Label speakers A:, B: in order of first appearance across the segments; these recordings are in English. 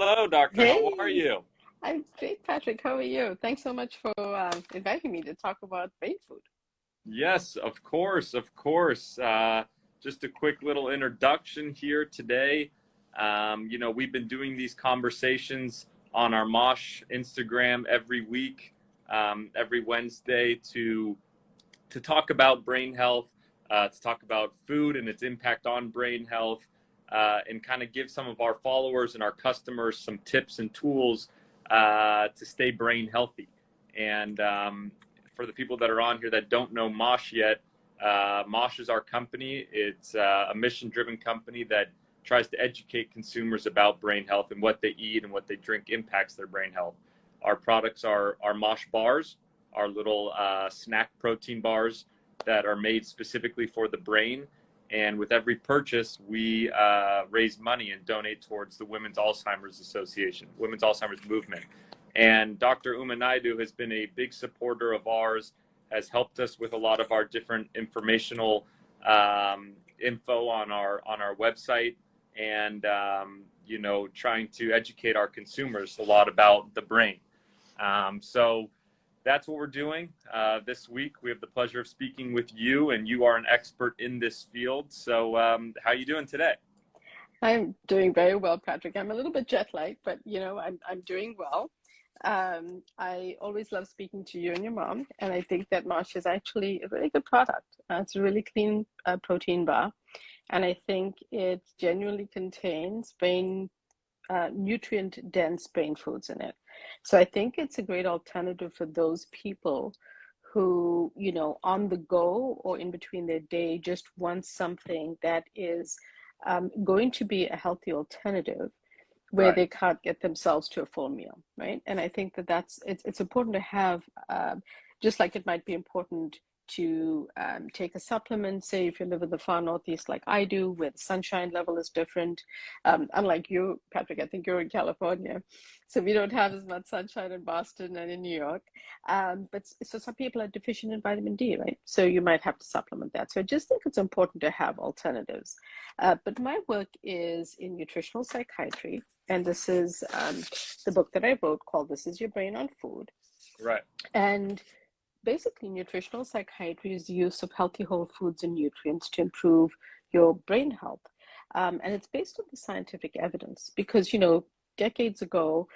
A: Hello, doctor. How are
B: Hey,
A: you?
B: I'm great, Patrick. How are you? Thanks so much for inviting me to talk about brain food.
A: Yes, of course, of course. Just a quick little introduction here today. We've been doing these conversations on our MOSH Instagram every week, every Wednesday to talk about brain health, to talk about food and its impact on brain health, and kind of give some of our followers and our customers some tips and tools to stay brain healthy. And for the people that are on here that don't know MOSH yet, MOSH is our company. It's a mission-driven company that tries to educate consumers about brain health and what they eat and what they drink impacts their brain health. Our products are MOSH bars, our little snack protein bars that are made specifically for the brain. And with every purchase, we raise money and donate towards the Women's Alzheimer's Association, Women's Alzheimer's Movement. And Dr. Naidoo has been a big supporter of ours, has helped us with a lot of our different informational info on our website, and trying to educate our consumers a lot about the brain. So that's what we're doing this week. We have the pleasure of speaking with you, and you are an expert in this field. So how are you doing today?
B: I'm doing very well, Patrick. I'm a little bit jet lagged, but I'm doing well. I always love speaking to you and your mom, and I think that MOSH is actually a really good product. It's a really clean protein bar, and I think it genuinely contains nutrient-dense brain foods in it. So I think it's a great alternative for those people who, on the go or in between their day, just want something that is going to be a healthy alternative where
A: Right.
B: they can't get themselves to a full meal, right? And I think that it's important to have, just like it might be important to take a supplement, say if you live in the far northeast like I do, where the sunshine level is different. Unlike you, Patrick, I think you're in California, so we don't have as much sunshine in Boston and in New York. But so some people are deficient in vitamin D, right? So you might have to supplement that. So I just think it's important to have alternatives. But my work is in nutritional psychiatry, and this is the book that I wrote called "This Is Your Brain on Food."
A: Right.
B: And basically, nutritional psychiatry is the use of healthy whole foods and nutrients to improve your brain health. And it's based on the scientific evidence because, decades ago,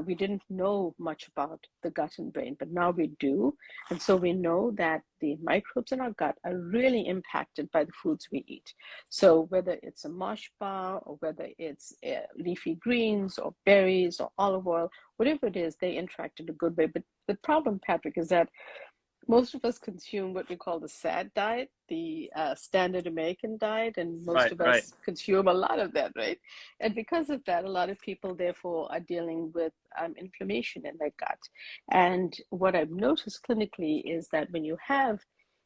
B: we didn't know much about the gut and brain, but now we do. And so we know that the microbes in our gut are really impacted by the foods we eat. So whether it's a MOSH bar or whether it's leafy greens or berries or olive oil, whatever it is, they interact in a good way. But the problem, Patrick, is that most of us consume what we call the SAD diet, the standard American diet, and most
A: Right.
B: of
A: Right.
B: us consume a lot of that, right? And because of that, a lot of people, therefore, are dealing with inflammation in their gut. And what I've noticed clinically is that when you have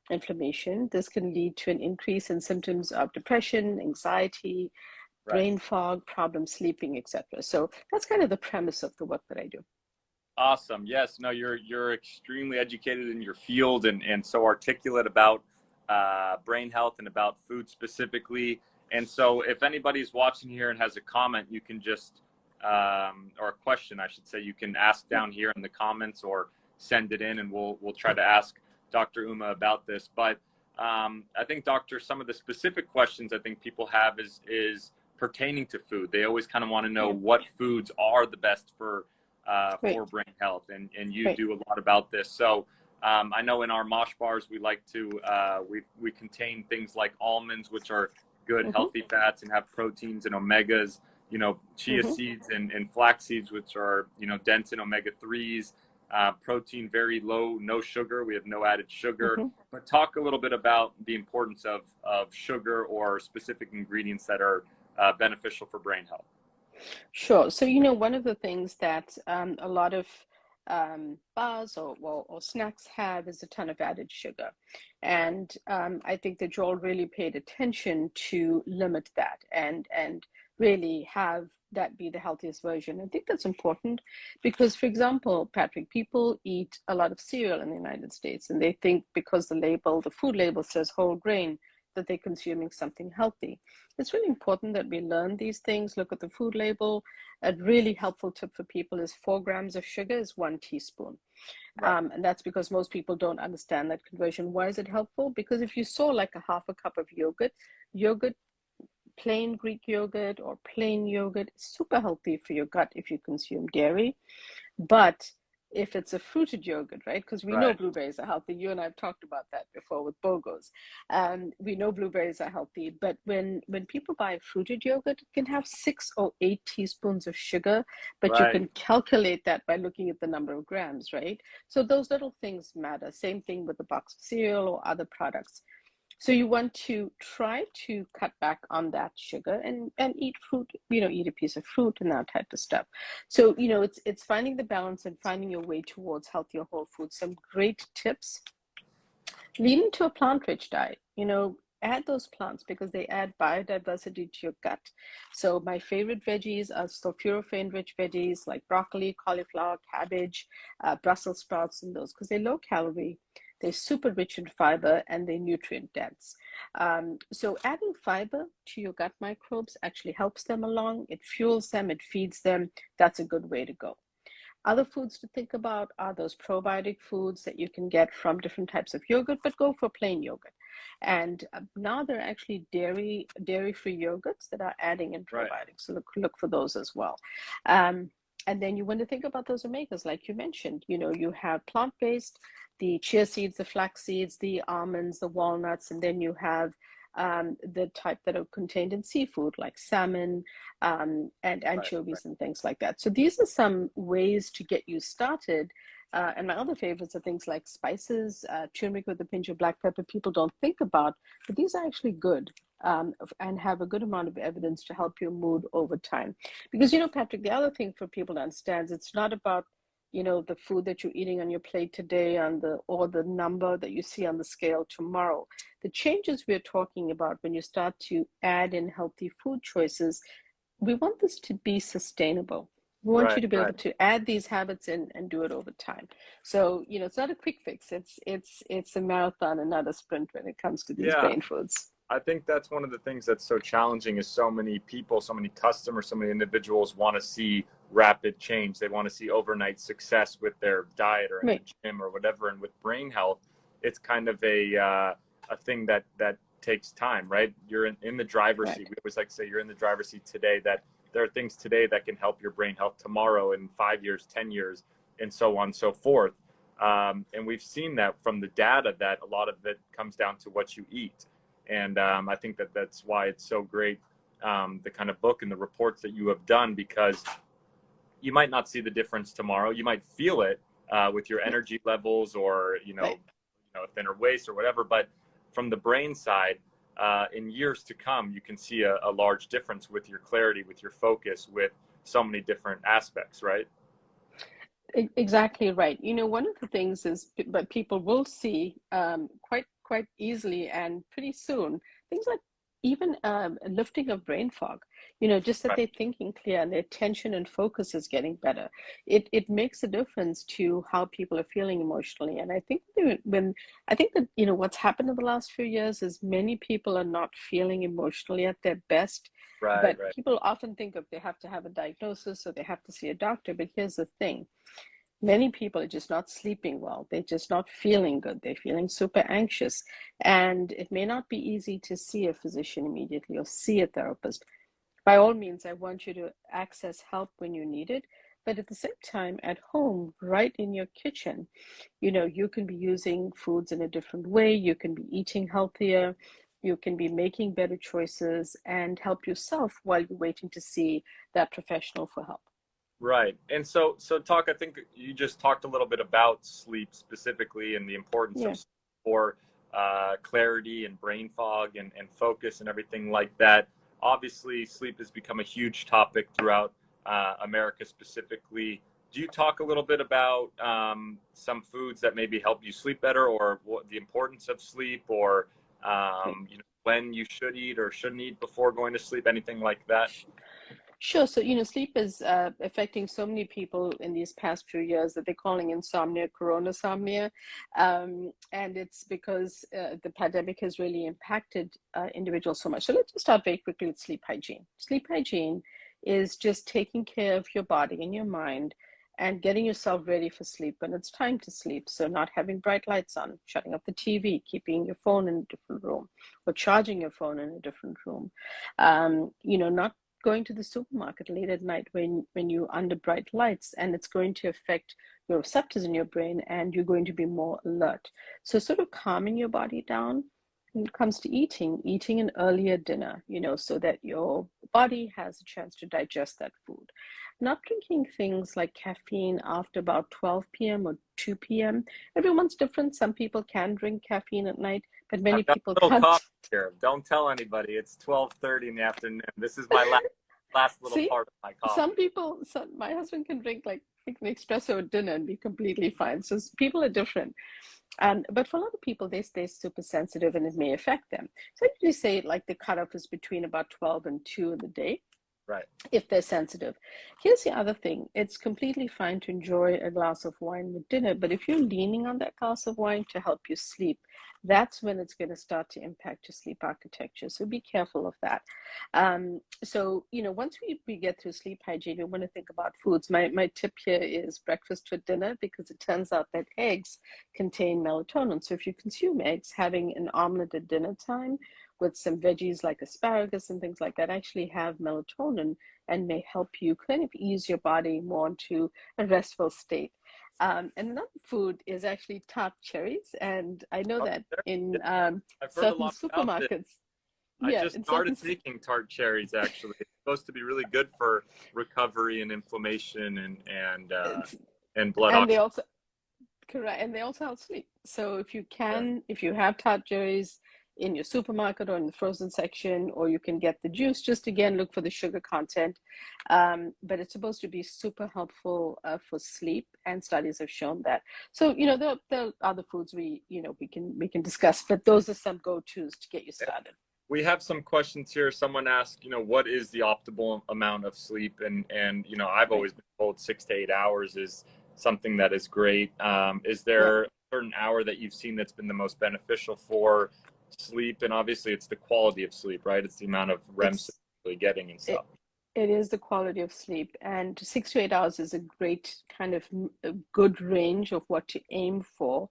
B: inflammation, this can lead to an increase in symptoms of depression, anxiety,
A: Right.
B: brain fog, problem sleeping, etc. So that's kind of the premise of the work that I do.
A: Awesome. Yes. No, you're extremely educated in your field and so articulate about brain health and about food specifically. And so if anybody's watching here and has a comment, you can just or a question, I should say, you can ask down here in the comments or send it in, and we'll try to ask Dr. Uma about this. But I think, Doctor, some of the specific questions I think people have is pertaining to food. They always kind of want to know what foods are the best for brain health, and you do a lot about this. So I know in our MOSH bars we like to we contain things like almonds, which are good healthy fats and have proteins and omegas, chia seeds and flax seeds, which are dense in omega-3s, protein very low, no sugar, we have no added sugar. But talk a little bit about the importance of sugar or specific ingredients that are beneficial for brain health.
B: Sure. So, one of the things that a lot of bars or snacks have is a ton of added sugar. And I think that you all really paid attention to limit that and really have that be the healthiest version. I think that's important because, for example, Patrick, people eat a lot of cereal in the United States, and they think because the food label says whole grain, that they're consuming something healthy. It's really important that we learn these things, look at the food label. A really helpful tip for people is 4 grams of sugar is 1 teaspoon.
A: Right.
B: And that's because most people don't understand that conversion. Why is it helpful? Because if you saw like a half a cup of yogurt, plain Greek yogurt or plain yogurt is super healthy for your gut if you consume dairy. But if it's a fruited yogurt, right? Because we know blueberries are healthy. You and I have talked about that before with BOGOs. We know blueberries are healthy, but when people buy fruited yogurt, it can have 6 or 8 teaspoons of sugar, but you can calculate that by looking at the number of grams, right? So those little things matter. Same thing with the box of cereal or other products. So you want to try to cut back on that sugar and eat fruit, eat a piece of fruit and that type of stuff. So, it's finding the balance and finding your way towards healthier whole foods. Some great tips. Lean into a plant-rich diet. Add those plants because they add biodiversity to your gut. So my favorite veggies are sulforaphane-rich veggies like broccoli, cauliflower, cabbage, Brussels sprouts, and those because they're low calorie. They're super rich in fiber and they're nutrient dense. So adding fiber to your gut microbes actually helps them along. It fuels them, it feeds them. That's a good way to go. Other foods to think about are those probiotic foods that you can get from different types of yogurt, but go for plain yogurt. And now there are actually dairy-free yogurts that are adding in probiotics. So look for those as well. And then you want to think about those omegas, like you mentioned. You have plant-based, the chia seeds, the flax seeds, the almonds, the walnuts, and then you have the type that are contained in seafood, like salmon and anchovies and things like that. So these are some ways to get you started. And my other favorites are things like spices, turmeric with a pinch of black pepper. People don't think about, but these are actually good. And have a good amount of evidence to help your mood over time. Because, Patrick, the other thing for people to understand is it's not about, the food that you're eating on your plate today or the number that you see on the scale tomorrow. The changes we're talking about when you start to add in healthy food choices, we want this to be sustainable. We want you to be able to add these habits in and do it over time. So, it's not a quick fix. It's a marathon and not a sprint when it comes to these brain foods.
A: I think that's one of the things that's so challenging is so many people, so many customers, so many individuals want to see rapid change. They want to see overnight success with their diet or in the gym or whatever. And with brain health, it's kind of a thing that takes time, right? You're in the driver's seat. We always like to say you're in the driver's seat today, that there are things today that can help your brain health tomorrow in 5 years, 10 years, and so on and so forth. And we've seen that from the data that a lot of it comes down to what you eat. And I think that's why it's so great, the kind of book and the reports that you have done, because you might not see the difference tomorrow. You might feel it with your energy levels or, a thinner waist or whatever. But from the brain side, in years to come, you can see a large difference with your clarity, with your focus, with so many different aspects, right?
B: Exactly right. One of the things is, but people will see quite easily and pretty soon, things like even lifting of brain fog, just that they're thinking clear and their attention and focus is getting better. It makes a difference to how people are feeling emotionally. And I think that what's happened in the last few years is many people are not feeling emotionally at their best. But people often think of they have to have a diagnosis or they have to see a doctor. But here's the thing. Many people are just not sleeping well. They're just not feeling good. They're feeling super anxious. And it may not be easy to see a physician immediately or see a therapist. By all means, I want you to access help when you need it. But at the same time, at home, right in your kitchen, you can be using foods in a different way. You can be eating healthier. You can be making better choices and help yourself while you're waiting to see that professional for help.
A: Right. And so I think you just talked a little bit about sleep specifically and the importance of sleep for clarity and brain fog and focus and everything like that. Obviously, sleep has become a huge topic throughout America specifically. Do you talk a little bit about some foods that maybe help you sleep better, or what the importance of sleep, or when you should eat or shouldn't eat before going to sleep, anything like that?
B: Sure. So, sleep is affecting so many people in these past few years that they're calling insomnia coronasomnia. And it's because the pandemic has really impacted individuals so much. So let's just start very quickly with sleep hygiene. Sleep hygiene is just taking care of your body and your mind and getting yourself ready for sleep when it's time to sleep. So not having bright lights on, shutting off the TV, keeping your phone in a different room, or charging your phone in a different room. Not going to the supermarket late at night when you're under bright lights, and it's going to affect your receptors in your brain and you're going to be more alert. So sort of calming your body down when it comes to eating an earlier dinner, so that your body has a chance to digest that food. Not drinking things like caffeine after about 12 p.m. or 2 p.m. Everyone's different. Some people can drink caffeine at night, but many
A: I've got
B: people
A: a little
B: can't.
A: coffee here. Don't tell anybody. It's 12:30 in the afternoon. This is my last little
B: See,
A: part of my
B: some
A: coffee.
B: people, my husband can drink like an espresso at dinner and be completely fine. So people are different. But for a lot of people, they stay super sensitive and it may affect them. So I usually say like the cutoff is between about 12 and 2 in the day,
A: Right.
B: if they're sensitive. Here's the other thing. It's completely fine to enjoy a glass of wine with dinner, but if you're leaning on that glass of wine to help you sleep, that's when it's going to start to impact your sleep architecture. So be careful of that. Once we get through sleep hygiene, we want to think about foods. My tip here is breakfast for dinner, because it turns out that eggs contain melatonin. So if you consume eggs, having an omelet at dinner time with some veggies like asparagus and things like that actually have melatonin and may help you kind of ease your body more into a restful state. And another food is actually tart cherries. And I know
A: Oh,
B: that
A: yeah.
B: in
A: I've heard a
B: certain
A: lot about this.
B: supermarkets,
A: I
B: yeah,
A: just
B: in
A: started
B: certain,
A: taking tart cherries, actually. It's supposed to be really good for recovery and inflammation and blood
B: and they
A: oxygen.
B: also, correct, and they also help sleep. So
A: Yeah.
B: if you have tart cherries in your supermarket or in the frozen section, or you can get the juice, just again, look for the sugar content. But it's supposed to be super helpful for sleep, and studies have shown that. So, there are other foods we can discuss, but those are some go-tos to get you started.
A: We have some questions here. Someone asked, what is the optimal amount of sleep? And I've
B: Right.
A: always been told 6 to 8 hours is something that is great. Is
B: Yeah.
A: there a certain hour that you've seen that's been the most beneficial for sleep? And obviously, it's the quality of sleep, right? It's the amount of REM sleep
B: It's
A: you're getting and
B: it,
A: stuff.
B: It is the quality of sleep, and 6 to 8 hours is a great kind of a good range of what to aim for.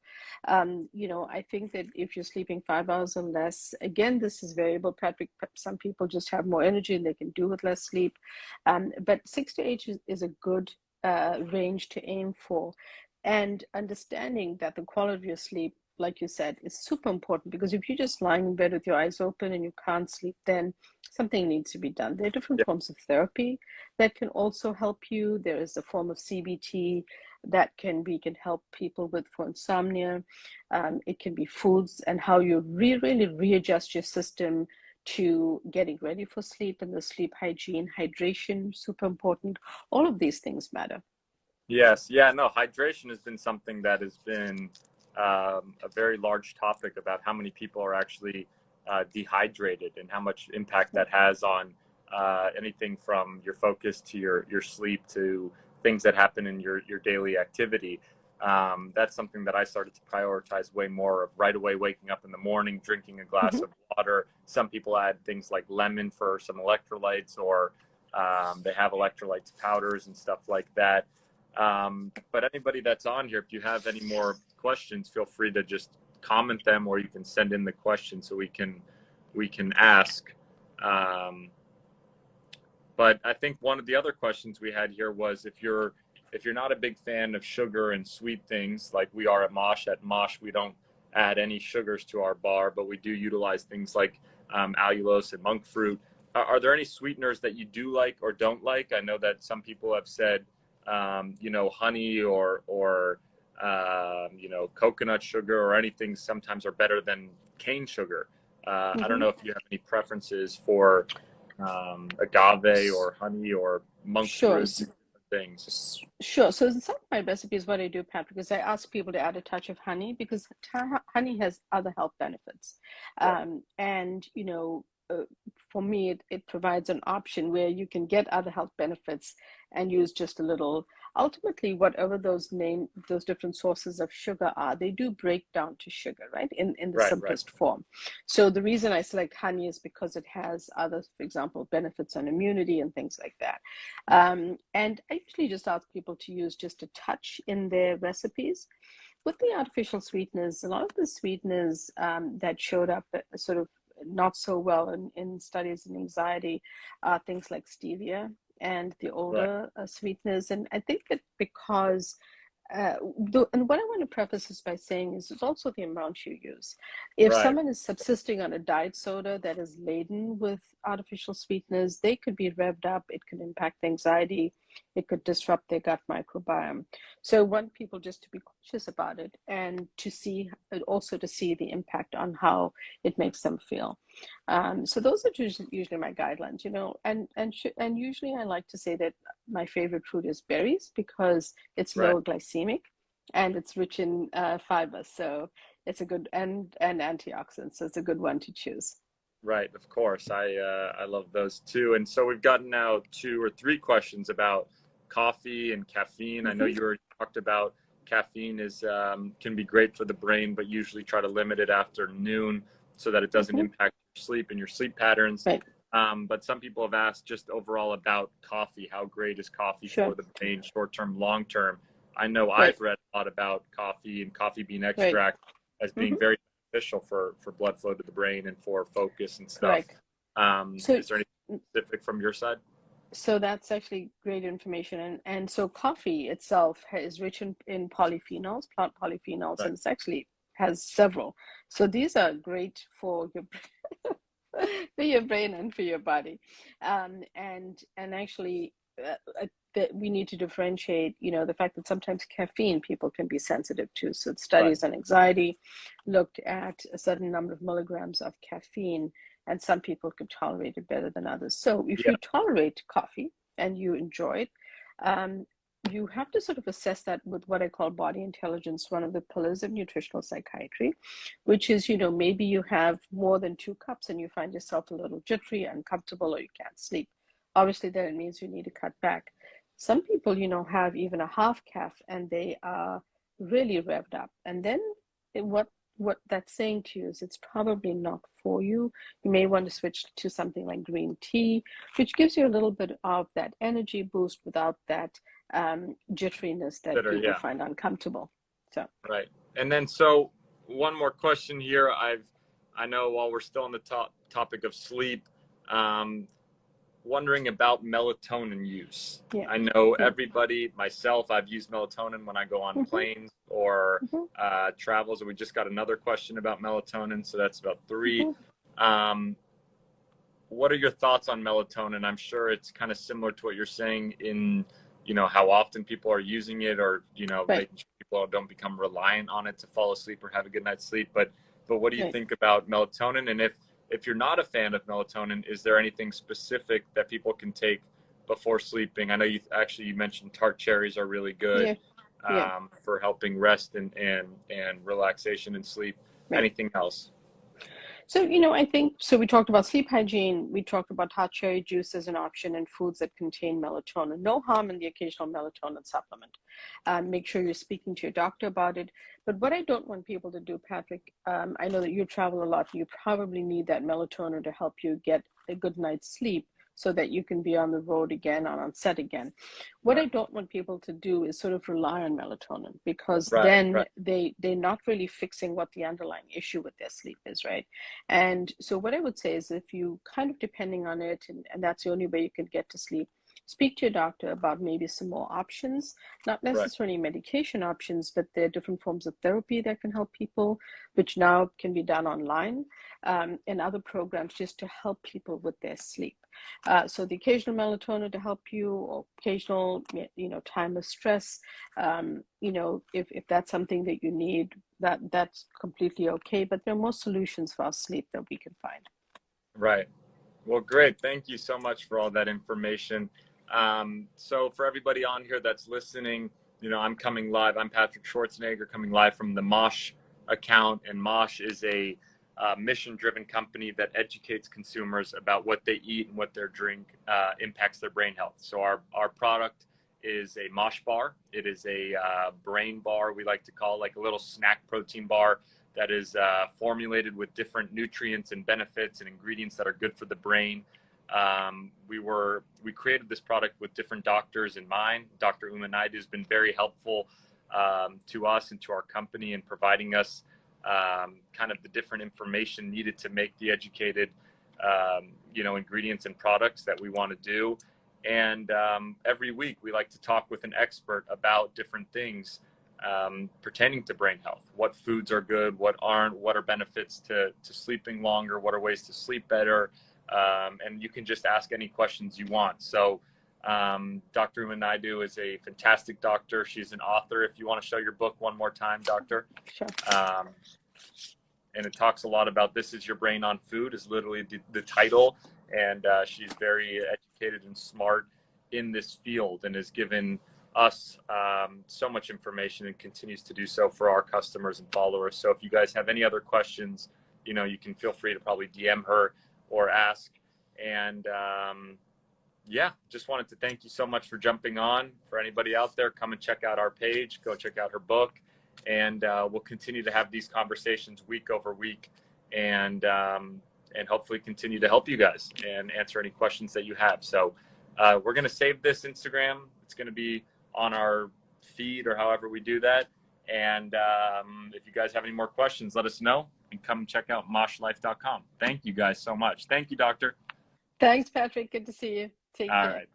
B: I think that if you're sleeping 5 hours or less, again, this is variable, Patrick. Some people just have more energy and they can do with less sleep. But 6 to 8 is a good range to aim for. And understanding that the quality of your sleep, like you said, is super important, because if you're just lying in bed with your eyes open and you can't sleep, then something needs to be done. There are different
A: Yeah.
B: forms of therapy that can also help you. There is a form of CBT that we can help people with for insomnia. It can be foods and how you really readjust your system to getting ready for sleep, and the sleep hygiene, hydration, super important. All of these things matter.
A: Yes. Yeah. No, hydration has been something that has been a very large topic about how many people are actually dehydrated and how much impact that has on anything from your focus to your sleep to things that happen in your daily activity. That's something that I started to prioritize way more of right away, waking up in the morning, drinking a glass
B: Mhm.
A: of water. Some people add things like lemon for some electrolytes, or they have electrolytes powders and stuff like that. But anybody that's on here, if you have any more questions, feel free to just comment them, or you can send in the question so we can ask. Um, but I think one of the other questions we had here was if you're not a big fan of sugar and sweet things like we are at MOSH. At MOSH, we don't add any sugars to our bar, but we do utilize things like allulose and monk fruit. Are there any sweeteners that you do like or don't like? I know that some people have said, honey or coconut sugar or anything sometimes are better than cane sugar. I don't
B: Mhm.
A: know if you have any preferences for agave or honey or monk
B: Sure.
A: fruit, things.
B: Sure. So in some of my recipes, what I do, Patrick, is I ask people to add a touch of honey, because honey has other health benefits.
A: Right.
B: And, for me, it provides an option where you can get other health benefits and use just a little. Ultimately, whatever those different sources of sugar are, they do break down to sugar, right? In the
A: Right, right,
B: simplest form. So the reason I select honey is because it has other, for example, benefits on immunity and things like that. And I usually just ask people to use just a touch in their recipes. With the artificial sweeteners, a lot of the sweeteners that showed up sort of not so well in studies in anxiety are things like stevia and the
A: right,
B: older sweeteners. And I think that because, and what I want to preface this by saying is it's also the amount you use. If
A: right.
B: someone is subsisting on a diet soda that is laden with artificial sweeteners, they could be revved up. It could impact anxiety. It could disrupt their gut microbiome. So I want people just to be cautious about it and to see, also to see the impact on how it makes them feel. So those are usually my guidelines, and usually I like to say that my favorite fruit is berries because it's
A: Right.
B: low glycemic and it's rich in fiber. So it's a good, and antioxidants. So it's a good one to choose.
A: Right, of course. I love those too. And so we've gotten now 2 or 3 questions about coffee and caffeine. I know you already talked about caffeine is can be great for the brain, but usually try to limit it after noon so that it doesn't impact your sleep and your sleep patterns.
B: Right.
A: But some people have asked just overall about coffee. How great is coffee
B: Sure.
A: for the brain, short term, long term? I know
B: Right.
A: I've read a lot about coffee and coffee bean
B: Right.
A: extract as being very beneficial for blood flow to the brain and for focus and stuff.
B: Correct.
A: So, is there anything specific from your side?
B: So that's actually great information. And so coffee itself is rich in polyphenols, plant polyphenols,
A: Right.
B: and it's actually has several. So these are great for your for your brain and for your body. And actually, that we need to differentiate, the fact that sometimes caffeine people can be sensitive to. So studies on anxiety looked at a certain number of milligrams of caffeine, and some people could tolerate it better than others. So if you tolerate coffee and you enjoy it, you have to sort of assess that with what I call body intelligence, one of the pillars of nutritional psychiatry, which is, maybe you have more than 2 cups and you find yourself a little jittery, uncomfortable, or you can't sleep. Obviously, then it means you need to cut back. Some people, have even a half calf and they are really revved up. And then what that's saying to you is it's probably not for you. You may want to switch to something like green tea, which gives you a little bit of that energy boost without that jitteriness that people find uncomfortable. So
A: right. And then so one more question here. I know while we're still on the topic of sleep, wondering about melatonin use. I know everybody, myself, I've used melatonin when I go on planes or travels, and we just got another question about melatonin, so that's about 3. What are your thoughts on melatonin? I'm sure it's kind of similar to what you're saying in, how often people are using it, or, making sure people don't become reliant on it to fall asleep or have a good night's sleep. But what do you think about melatonin? And if you're not a fan of melatonin, is there anything specific that people can take before sleeping? I know you mentioned tart cherries are really good for helping rest and relaxation and sleep. Anything else?
B: So, I think, so we talked about sleep hygiene. We talked about hot cherry juice as an option and foods that contain melatonin. No harm in the occasional melatonin supplement. Make sure you're speaking to your doctor about it. But what I don't want people to do, Patrick, I know that you travel a lot. You probably need that melatonin to help you get a good night's sleep so that you can be on the road again, on set again. What I don't want people to do is sort of rely on melatonin, because then they're not really fixing what the underlying issue with their sleep is, right? And so what I would say is, if you kind of depending on it, and that's the only way you can get to sleep, speak to your doctor about maybe some more options, not necessarily medication options, but there are different forms of therapy that can help people, which now can be done online, and other programs just to help people with their sleep. So the occasional melatonin to help you, or occasional, time of stress, if that's something that you need, that's completely okay. But there are more solutions for our sleep that we can find.
A: Right. Well, great. Thank you so much for all that information. So for everybody on here that's listening, I'm coming live. I'm Patrick Schwarzenegger, coming live from the MOSH account, and MOSH is a mission-driven company that educates consumers about what they eat and what their drink impacts their brain health. So our product is a MOSH bar. It is a brain bar, we like to call, like a little snack protein bar that is formulated with different nutrients and benefits and ingredients that are good for the brain. We created this product with different doctors in mind. Dr. Naidoo has been very helpful to us and to our company in providing us kind of the different information needed to make the educated, ingredients and products that we want to do. And every week we like to talk with an expert about different things pertaining to brain health. What foods are good, what aren't, what are benefits to sleeping longer, what are ways to sleep better. And you can just ask any questions you want. So Dr. Naidoo is a fantastic doctor. She's an author. If you want to show your book one more time, Doctor.
B: Sure.
A: And it talks a lot about This Is Your Brain on Food is literally the title. And she's very educated and smart in this field and has given us so much information and continues to do so for our customers and followers. So if you guys have any other questions, you can feel free to probably DM her or ask. And just wanted to thank you so much for jumping on. For anybody out there, come and check out our page, go check out her book, and we'll continue to have these conversations week over week, and hopefully continue to help you guys and answer any questions that you have. So we're going to save this Instagram. It's going to be on our feed or however we do that. And if you guys have any more questions, let us know and come check out moshlife.com. Thank you guys so much. Thank you, Doctor.
B: Thanks, Patrick. Good to see you. Take care.
A: All right.